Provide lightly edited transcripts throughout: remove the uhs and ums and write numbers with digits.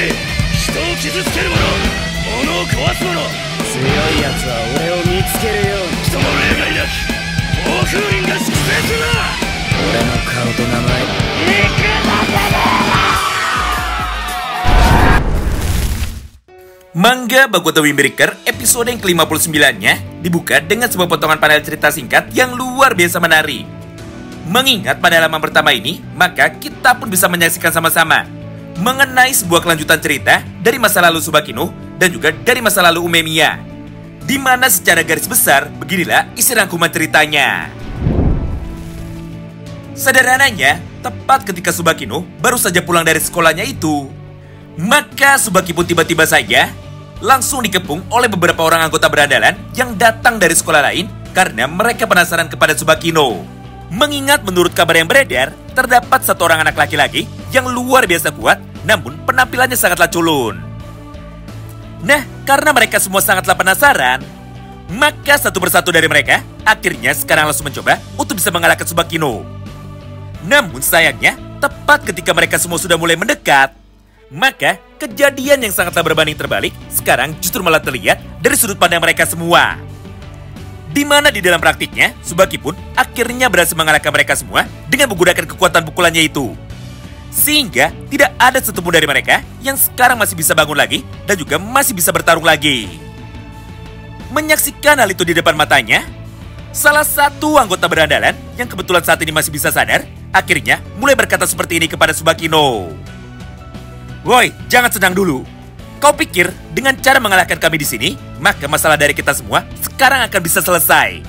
け、人を傷つける者、物を壊す者、強い奴は俺を見つけるように。人の例外なき暴風林が粛清するな。俺の顔と名前、いくらだろ。Manga Boku no Hero Breaker episode yang ke-59-nya dibuka dengan sebuah potongan panel cerita singkat yang luar biasa menarik. Mengingat pada halaman pertama ini, maka kita pun bisa menyaksikan sama-sama mengenai sebuah kelanjutan cerita dari masa lalu Tsubakino dan juga dari masa lalu Umemiya, di mana secara garis besar beginilah isi rangkuman ceritanya. Sederhananya, tepat ketika Tsubakino baru saja pulang dari sekolahnya itu, maka Tsubaki pun tiba-tiba saja langsung dikepung oleh beberapa orang anggota berandalan yang datang dari sekolah lain karena mereka penasaran kepada Tsubakino. Mengingat menurut kabar yang beredar, terdapat satu orang anak laki-laki yang luar biasa kuat, namun penampilannya sangatlah culun. Nah, karena mereka semua sangatlah penasaran, maka satu persatu dari mereka akhirnya sekarang langsung mencoba untuk bisa mengalahkan Tsubakino. Namun sayangnya, tepat ketika mereka semua sudah mulai mendekat, maka kejadian yang sangatlah berbanding terbalik sekarang justru malah terlihat dari sudut pandang mereka semua. Di mana di dalam praktiknya, Tsubaki pun akhirnya berhasil mengalahkan mereka semua dengan menggunakan kekuatan pukulannya itu. Sehingga tidak ada satupun dari mereka yang sekarang masih bisa bangun lagi dan juga masih bisa bertarung lagi. Menyaksikan hal itu di depan matanya, salah satu anggota berandalan yang kebetulan saat ini masih bisa sadar, akhirnya mulai berkata seperti ini kepada Tsubakino. Woi, jangan senang dulu. Kau pikir dengan cara mengalahkan kami di sini, maka masalah dari kita semua sekarang akan bisa selesai.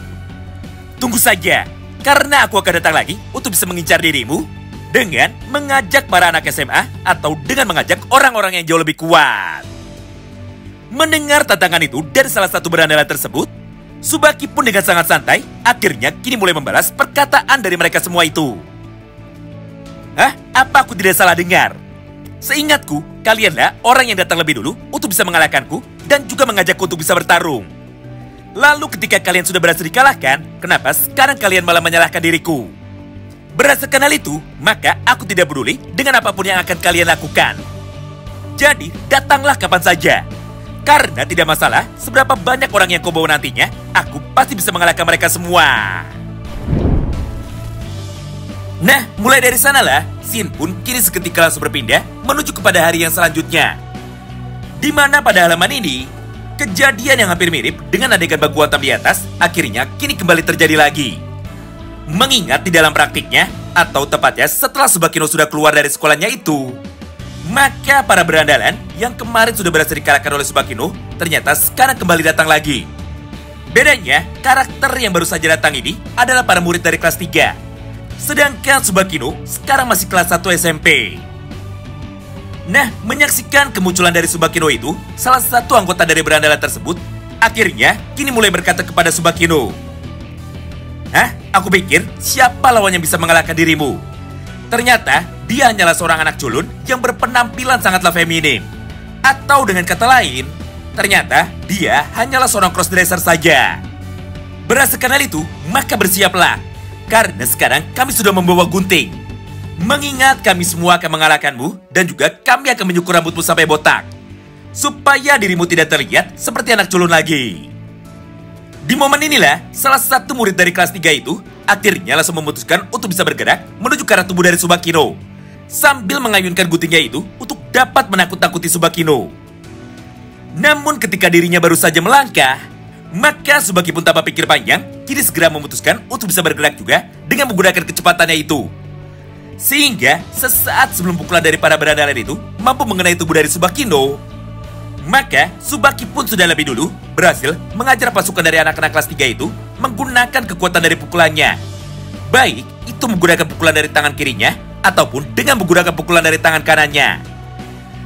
Tunggu saja, karena aku akan datang lagi untuk bisa mengincar dirimu dengan mengajak para anak SMA atau dengan mengajak orang-orang yang jauh lebih kuat. Mendengar tantangan itu dari salah satu berandalan tersebut, Tsubaki pun dengan sangat santai akhirnya kini mulai membalas perkataan dari mereka semua itu. Hah? Apa aku tidak salah dengar? Seingatku, kalianlah orang yang datang lebih dulu untuk bisa mengalahkanku dan juga mengajakku untuk bisa bertarung. Lalu ketika kalian sudah berhasil dikalahkan, kenapa sekarang kalian malah menyalahkan diriku? Berdasarkan hal itu, maka aku tidak peduli dengan apapun yang akan kalian lakukan. Jadi, datanglah kapan saja. Karena tidak masalah seberapa banyak orang yang kau bawa nantinya, aku pasti bisa mengalahkan mereka semua. Nah, mulai dari sanalah, scene pun kini seketika langsung berpindah menuju kepada hari yang selanjutnya. Di mana pada halaman ini, kejadian yang hampir mirip dengan adegan baku hantam di atas, akhirnya kini kembali terjadi lagi. Mengingat di dalam praktiknya, atau tepatnya setelah Tsubakino sudah keluar dari sekolahnya itu, maka para berandalan yang kemarin sudah berhasil dikalahkan oleh Tsubakino, ternyata sekarang kembali datang lagi. Bedanya, karakter yang baru saja datang ini adalah para murid dari kelas 3. Sedangkan Tsubakino sekarang masih kelas 1 SMP. Nah, menyaksikan kemunculan dari Tsubakino itu, salah satu anggota dari berandalan tersebut akhirnya kini mulai berkata kepada Tsubakino. Hah? Aku pikir siapa lawan yang bisa mengalahkan dirimu? Ternyata dia hanyalah seorang anak culun yang berpenampilan sangatlah feminim. Atau dengan kata lain, ternyata dia hanyalah seorang crossdresser saja. Berdasarkan hal itu, maka bersiaplah. Karena sekarang kami sudah membawa gunting. Mengingat kami semua akan mengalahkanmu dan juga kami akan menyukur rambutmu sampai botak. Supaya dirimu tidak terlihat seperti anak culun lagi. Di momen inilah, salah satu murid dari kelas 3 itu akhirnya langsung memutuskan untuk bisa bergerak menuju ke arah tubuh dari Tsubakino. Sambil mengayunkan guntingnya itu untuk dapat menakut-nakuti Tsubakino. Namun ketika dirinya baru saja melangkah, maka Tsubaki pun tanpa pikir panjang, kini segera memutuskan untuk bisa bergerak juga dengan menggunakan kecepatannya itu. Sehingga sesaat sebelum pukulan dari para berandalan itu mampu mengenai tubuh dari Tsubakino, maka Tsubaki pun sudah lebih dulu berhasil mengajar pasukan dari anak-anak kelas 3 itu menggunakan kekuatan dari pukulannya. Baik itu menggunakan pukulan dari tangan kirinya ataupun dengan menggunakan pukulan dari tangan kanannya.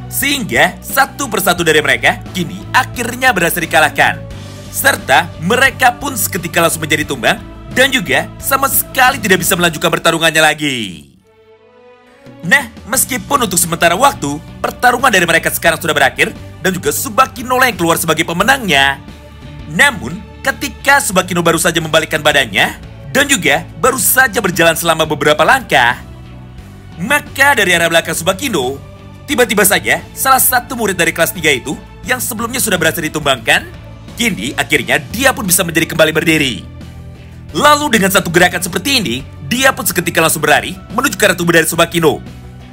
Sehingga satu persatu dari mereka kini akhirnya berhasil dikalahkan. Serta mereka pun seketika langsung menjadi tumbang dan juga sama sekali tidak bisa melanjutkan pertarungannya lagi. Nah, meskipun untuk sementara waktu, pertarungan dari mereka sekarang sudah berakhir dan juga Tsubakino yang keluar sebagai pemenangnya. Namun, ketika Tsubakino baru saja membalikkan badannya dan juga baru saja berjalan selama beberapa langkah, maka dari arah belakang Tsubakino, Tiba-tiba saja, salah satu murid dari kelas 3 itu, yang sebelumnya sudah berhasil ditumbangkan, kini akhirnya dia pun bisa menjadi kembali berdiri. Lalu dengan satu gerakan seperti ini, dia pun seketika langsung berlari menuju ke arah tubuh dari Tsubakino,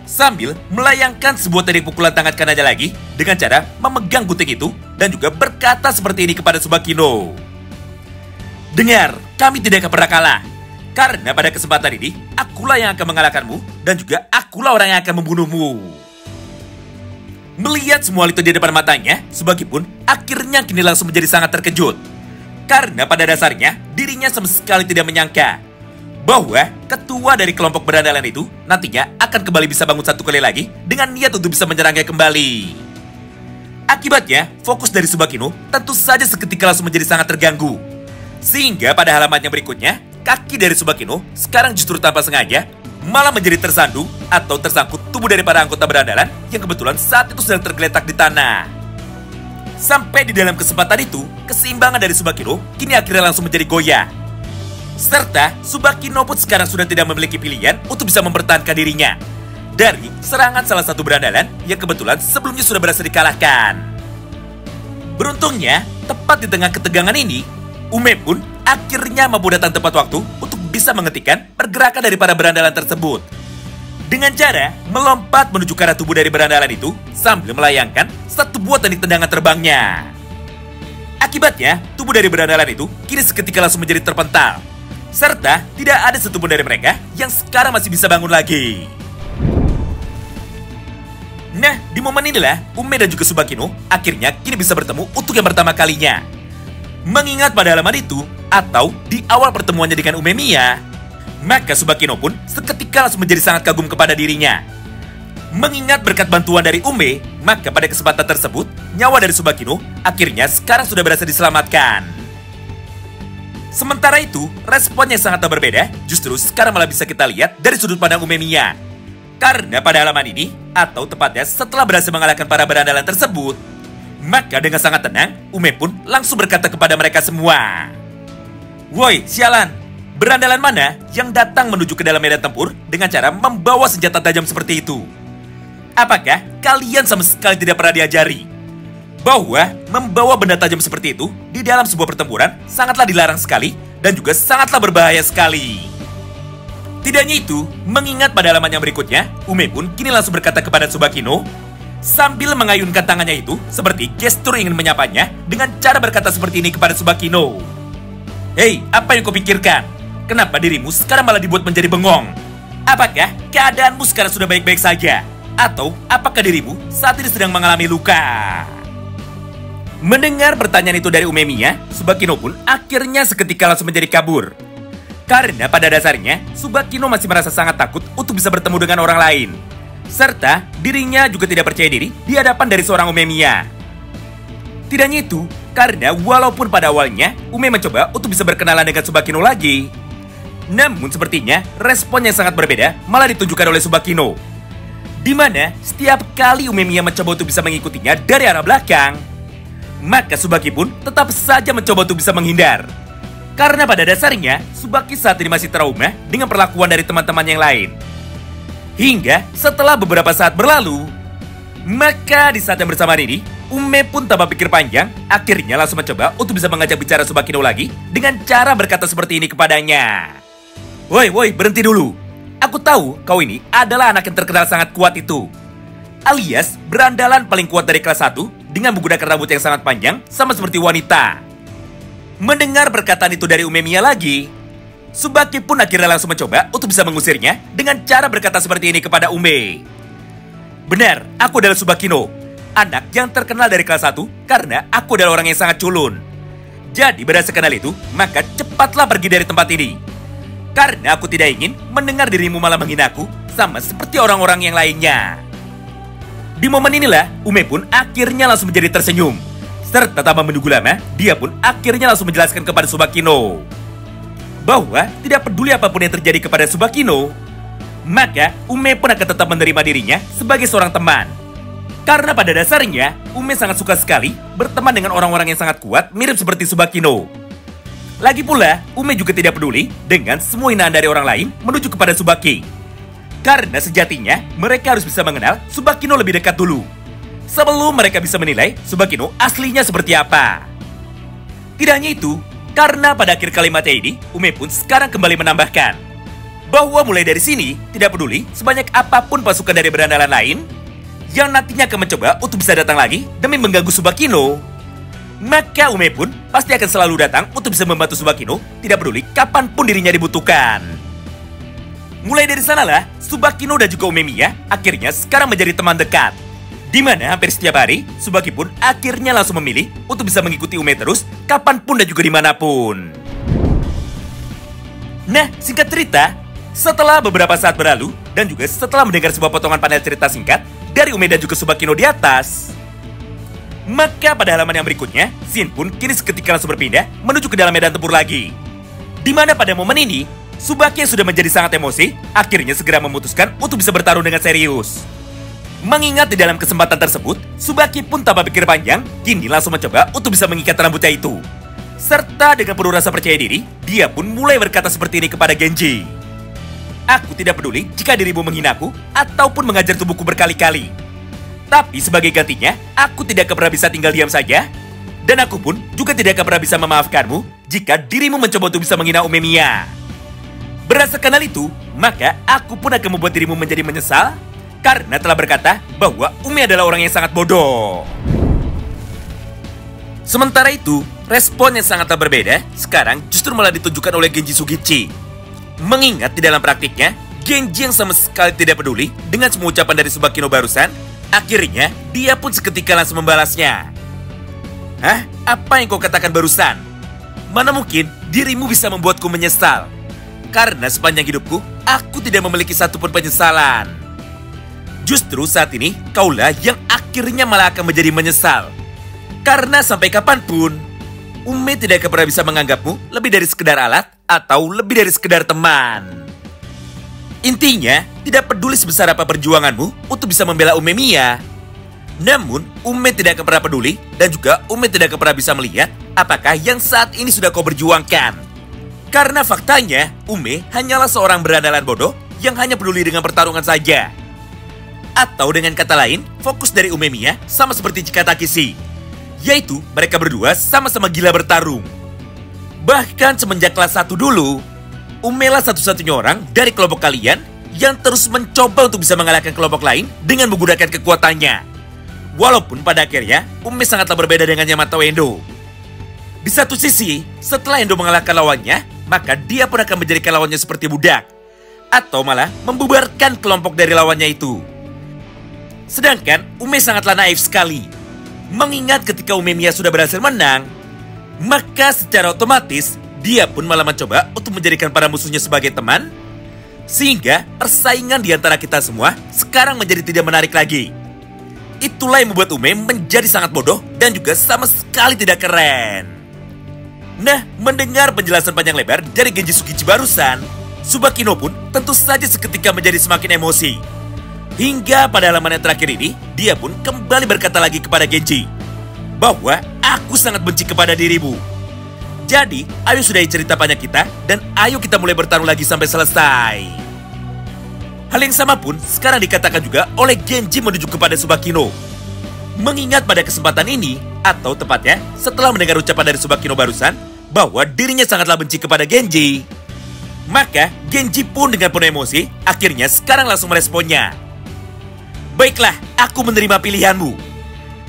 sambil melayangkan sebuah teknik pukulan tangan kanannya lagi dengan cara memegang gunting itu dan juga berkata seperti ini kepada Tsubakino. Dengar, kami tidak akan pernah kalah. Karena pada kesempatan ini, akulah yang akan mengalahkanmu dan juga akulah orang yang akan membunuhmu. Melihat semua itu di depan matanya, Tsubaki pun akhirnya kini langsung menjadi sangat terkejut. Karena pada dasarnya, dirinya sama sekali tidak menyangka bahwa ketua dari kelompok berandalan itu nantinya akan kembali bisa bangun satu kali lagi dengan niat untuk bisa menyerangnya kembali. Akibatnya, fokus dari Tsubakino tentu saja seketika langsung menjadi sangat terganggu. Sehingga pada halaman yang berikutnya, kaki dari Tsubakino sekarang justru tanpa sengaja malah menjadi tersandung atau tersangkut tubuh dari para anggota berandalan yang kebetulan saat itu sedang tergeletak di tanah. Sampai di dalam kesempatan itu, keseimbangan dari Tsubakino kini akhirnya langsung menjadi goyah. Serta Tsubakino pun sekarang sudah tidak memiliki pilihan untuk bisa mempertahankan dirinya dari serangan salah satu berandalan yang kebetulan sebelumnya sudah berhasil dikalahkan. Beruntungnya, tepat di tengah ketegangan ini, Ume pun akhirnya mampu datang tepat waktu untuk bisa menghentikan pergerakan dari para berandalan tersebut dengan cara melompat menuju ke arah tubuh dari berandalan itu sambil melayangkan satu buah teknik tendangan terbangnya. Akibatnya, tubuh dari berandalan itu kini seketika langsung menjadi terpental, serta tidak ada satupun dari mereka yang sekarang masih bisa bangun lagi. Nah, di momen inilah Ume dan juga Tsubakino akhirnya kini bisa bertemu untuk yang pertama kalinya. Mengingat pada halaman itu, atau di awal pertemuannya dengan Umemiya, maka Tsubakino pun seketika langsung menjadi sangat kagum kepada dirinya. Mengingat berkat bantuan dari Ume, maka pada kesempatan tersebut, nyawa dari Tsubakino akhirnya sekarang sudah berhasil diselamatkan. Sementara itu, responnya sangat berbeda, justru sekarang malah bisa kita lihat dari sudut pandang Umemiya. Karena pada halaman ini, atau tepatnya setelah berhasil mengalahkan para berandalan tersebut, maka dengan sangat tenang, Ume pun langsung berkata kepada mereka semua, "Woi, sialan, berandalan mana yang datang menuju ke dalam medan tempur dengan cara membawa senjata tajam seperti itu? Apakah kalian sama sekali tidak pernah diajari bahwa membawa benda tajam seperti itu di dalam sebuah pertempuran sangatlah dilarang sekali dan juga sangatlah berbahaya sekali?" Tidak hanya itu, mengingat pada halaman yang berikutnya, Ume pun kini langsung berkata kepada Tsubakino sambil mengayunkan tangannya itu seperti gestur ingin menyapanya dengan cara berkata seperti ini kepada Tsubakino. "Hei, apa yang kau pikirkan? Kenapa dirimu sekarang malah dibuat menjadi bengong? Apakah keadaanmu sekarang sudah baik-baik saja? Atau apakah dirimu saat ini sedang mengalami luka?" Mendengar pertanyaan itu dari Umemiya, Tsubakino pun akhirnya seketika langsung menjadi kabur. Karena pada dasarnya, Tsubakino masih merasa sangat takut untuk bisa bertemu dengan orang lain. Serta dirinya juga tidak percaya diri di hadapan dari seorang Umemiya. Tidak hanya itu, karena walaupun pada awalnya Ume mencoba untuk bisa berkenalan dengan Tsubakino lagi, namun sepertinya respon yang sangat berbeda malah ditunjukkan oleh Tsubakino. Di mana setiap kali Umemiya mencoba untuk bisa mengikutinya dari arah belakang, maka Tsubaki pun tetap saja mencoba untuk bisa menghindar. Karena pada dasarnya, Tsubaki saat ini masih trauma dengan perlakuan dari teman-teman yang lain. Hingga setelah beberapa saat berlalu, maka di saat yang bersamaan ini, Ume pun tanpa pikir panjang, akhirnya langsung mencoba untuk bisa mengajak bicara Tsubakino lagi dengan cara berkata seperti ini kepadanya. Woi, berhenti dulu. Aku tahu kau ini adalah anak yang terkenal sangat kuat itu. Alias berandalan paling kuat dari kelas 1 dengan menggunakan rambut yang sangat panjang sama seperti wanita. Mendengar perkataan itu dari Umemiya lagi, Tsubaki pun akhirnya langsung mencoba untuk bisa mengusirnya dengan cara berkata seperti ini kepada Ume. Benar, aku adalah Tsubakino, anak yang terkenal dari kelas 1 karena aku adalah orang yang sangat culun. Jadi berdasarkan hal itu, maka cepatlah pergi dari tempat ini. Karena aku tidak ingin mendengar dirimu malah menghinaku sama seperti orang-orang yang lainnya. Di momen inilah, Ume pun akhirnya langsung menjadi tersenyum. Serta tanpa menunggu lama, dia pun akhirnya langsung menjelaskan kepada Tsubakino bahwa tidak peduli apapun yang terjadi kepada Tsubakino, maka Ume pun akan tetap menerima dirinya sebagai seorang teman. Karena pada dasarnya, Ume sangat suka sekali berteman dengan orang-orang yang sangat kuat mirip seperti Tsubakino. Lagi pula, Ume juga tidak peduli dengan semua hinaan dari orang lain menuju kepada Tsubaki. Karena sejatinya mereka harus bisa mengenal Tsubakino lebih dekat dulu, sebelum mereka bisa menilai Tsubakino aslinya seperti apa. Tidak hanya itu, karena pada akhir kalimatnya ini, Ume pun sekarang kembali menambahkan bahwa mulai dari sini, tidak peduli sebanyak apapun pasukan dari berandalan lain yang nantinya akan mencoba untuk bisa datang lagi demi mengganggu Tsubakino, maka Ume pun pasti akan selalu datang untuk bisa membantu Tsubakino, tidak peduli kapanpun dirinya dibutuhkan. Mulai dari sanalah, Tsubakino dan juga Umemiya akhirnya sekarang menjadi teman dekat, di mana hampir setiap hari, Tsubaki pun akhirnya langsung memilih untuk bisa mengikuti Ume terus, kapanpun dan juga dimanapun. Nah, singkat cerita, setelah beberapa saat berlalu, dan juga setelah mendengar sebuah potongan panel cerita singkat dari Ume dan juga Tsubakino di atas, maka pada halaman yang berikutnya, Shin pun kini seketika langsung berpindah menuju ke dalam medan tempur lagi. Di mana pada momen ini, Tsubaki yang sudah menjadi sangat emosi, akhirnya segera memutuskan untuk bisa bertarung dengan serius. Mengingat di dalam kesempatan tersebut, Tsubaki pun tanpa pikir panjang, kini langsung mencoba untuk bisa mengikat rambutnya itu. Serta dengan penuh rasa percaya diri, dia pun mulai berkata seperti ini kepada Genji. Aku tidak peduli jika dirimu menghinaku ataupun mengajar tubuhku berkali-kali. Tapi sebagai gantinya, aku tidak akan pernah bisa tinggal diam saja. Dan aku pun juga tidak akan pernah bisa memaafkanmu jika dirimu mencoba untuk bisa menghina Umemiya. Berdasarkan hal itu, maka aku pun akan membuat dirimu menjadi menyesal karena telah berkata bahwa Ume adalah orang yang sangat bodoh. Sementara itu, respon yang sangatlah berbeda sekarang justru malah ditunjukkan oleh Genji Sugichi. Mengingat di dalam praktiknya, Genji yang sama sekali tidak peduli dengan semua ucapan dari Tsubakino barusan, akhirnya dia pun seketika langsung membalasnya. Hah? Apa yang kau katakan barusan? Mana mungkin dirimu bisa membuatku menyesal? Karena sepanjang hidupku, aku tidak memiliki satupun penyesalan. Justru saat ini, kaulah yang akhirnya malah akan menjadi menyesal. Karena sampai kapanpun, Ume tidak akan pernah bisa menganggapmu lebih dari sekedar alat atau lebih dari sekedar teman. Intinya, tidak peduli sebesar apa perjuanganmu untuk bisa membela Umemiya. Namun, Ume tidak akan pernah peduli dan juga Ume tidak akan pernah bisa melihat apakah yang saat ini sudah kau perjuangkan. Karena faktanya, Ume hanyalah seorang berandalan bodoh yang hanya peduli dengan pertarungan saja. Atau dengan kata lain, fokus dari Umemiya sama seperti Chika Takeshi, yaitu mereka berdua sama-sama gila bertarung. Bahkan semenjak kelas 1 dulu, Ume lah satu-satunya orang dari kelompok kalian yang terus mencoba untuk bisa mengalahkan kelompok lain dengan menggunakan kekuatannya. Walaupun pada akhirnya, Ume sangatlah berbeda dengan Yamato Endo. Di satu sisi, setelah Endo mengalahkan lawannya, maka dia pun akan menjadikan lawannya seperti budak, atau malah membubarkan kelompok dari lawannya itu. Sedangkan Ume sangatlah naif sekali. Mengingat ketika Umemiya sudah berhasil menang, maka secara otomatis dia pun malah mencoba untuk menjadikan para musuhnya sebagai teman, sehingga persaingan di antara kita semua sekarang menjadi tidak menarik lagi. Itulah yang membuat Ume menjadi sangat bodoh dan juga sama sekali tidak keren. Nah, mendengar penjelasan panjang lebar dari Genji Sugichi barusan, Tsubakino pun tentu saja seketika menjadi semakin emosi. Hingga pada halaman yang terakhir ini, dia pun kembali berkata lagi kepada Genji bahwa aku sangat benci kepada dirimu. Jadi, ayo sudahi cerita panjang kita dan ayo kita mulai bertarung lagi sampai selesai. Hal yang sama pun sekarang dikatakan juga oleh Genji menuju kepada Tsubakino. Mengingat pada kesempatan ini, atau tepatnya setelah mendengar ucapan dari Tsubakino barusan bahwa dirinya sangatlah benci kepada Genji, maka Genji pun dengan penuh emosi akhirnya sekarang langsung meresponnya. Baiklah, aku menerima pilihanmu.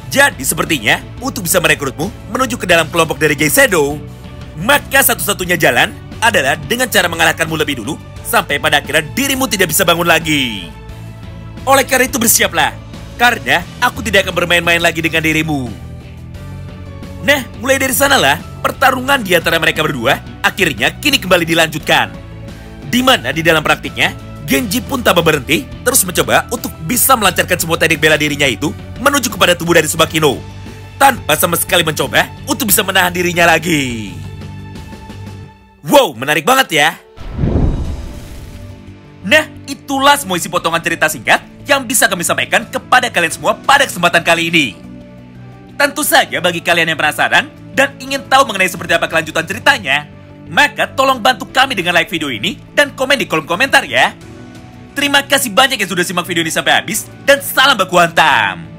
Jadi sepertinya untuk bisa merekrutmu menuju ke dalam kelompok dari Geiseido, maka satu-satunya jalan adalah dengan cara mengalahkanmu lebih dulu sampai pada akhirnya dirimu tidak bisa bangun lagi. Oleh karena itu bersiaplah, karena aku tidak akan bermain-main lagi dengan dirimu. Nah, mulai dari sanalah pertarungan di antara mereka berdua akhirnya kini kembali dilanjutkan. Di mana di dalam praktiknya, Genji pun tak berhenti terus mencoba untuk bisa melancarkan semua teknik bela dirinya itu menuju kepada tubuh dari Tsubakino, tanpa sama sekali mencoba untuk bisa menahan dirinya lagi. Wow, menarik banget ya. Nah, itulah semua isi potongan cerita singkat yang bisa kami sampaikan kepada kalian semua pada kesempatan kali ini. Tentu saja bagi kalian yang penasaran dan ingin tahu mengenai seperti apa kelanjutan ceritanya, maka tolong bantu kami dengan like video ini dan komen di kolom komentar ya. Terima kasih banyak yang sudah simak video ini sampai habis, dan salam baku hantam.